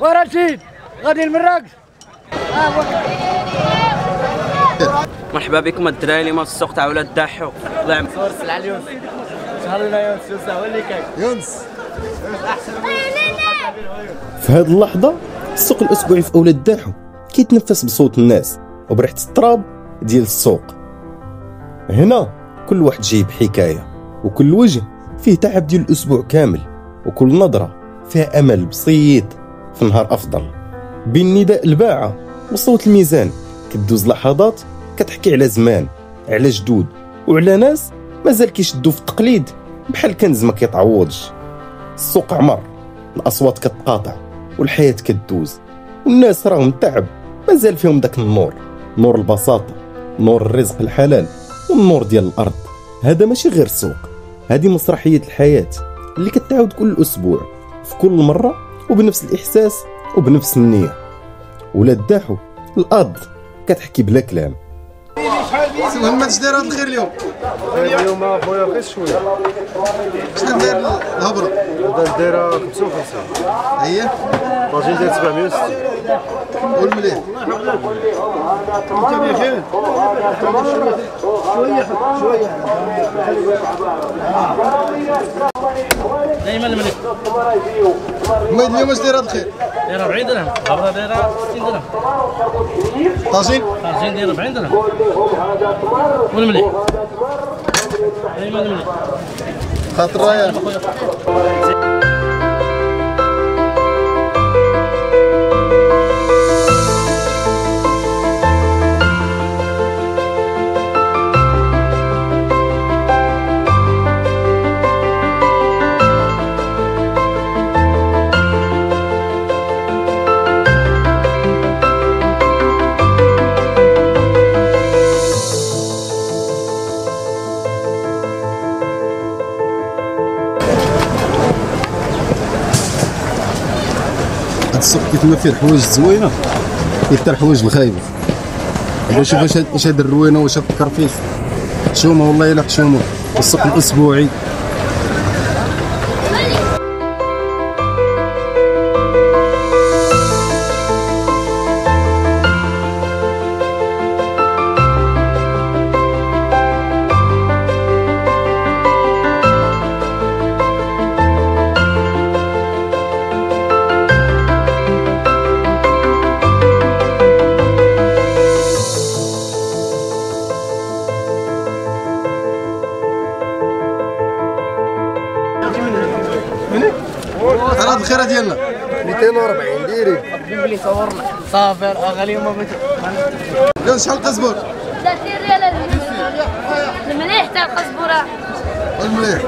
ورشيد غادي المراكش. مرحبا بكم الدراري اليوم في السوق تاع ولاد الداحو. الله يعمر صور السلعه اليونس. شهر لنا يونس هو اللي كاين. يونس احسن. في هذه اللحظه السوق الاسبوعي في اولاد الداحو كيتنفس بصوت الناس وبريحه التراب ديال السوق. هنا كل واحد جايب حكايه، وكل وجه فيه تعب ديال الاسبوع كامل، وكل نظره فيها امل بسيط في نهار افضل. بين نداء الباعه وصوت الميزان كدوز لحظات كتحكي على زمان، على جدود، وعلى ناس مازال كيشدوا في التقليد بحال كنز ما كيتعوضش. السوق عمر، الاصوات كتقاطع والحياه كدوز، والناس راهم تعب مازال فيهم داك النور، نور البساطه، نور الرزق الحلال، والنور ديال الارض. هذا ماشي غير سوق، هذه مسرحيه الحياه اللي كتعاود كل اسبوع في كل مره وبنفس الاحساس وبنفس النيه. ولاد داحو الارض كتحكي بلا كلام. المهم اش داير هاد الخير اليوم؟ اليوم اخويا غير شويه. شنو داير الهبره؟ دايره 55. هي طاجين داير 760. والمليح انت بخير؟ شويه دائما الملك. المهم اليوم اش داير هاد الخير؟ دايره 40 درهم، هبره دايره 60 درهم، طاجين دايره 40 درهم. والمليح دائما الملك. خاطر رايح السوق كيتما فيه الحوايج الزوينه كيتر الحوايج الخايبه. دابا شوف واش هاد الروينه، واش هاد الكرفيس، حشومه والله الا حشومه. السوق الاسبوعي هاد الخيره ديالنا 240 ديري. اللي صورنا صافر اغالي ما كان شحال القزبور؟ 30 ريال المليح تاع القزبوره والمليح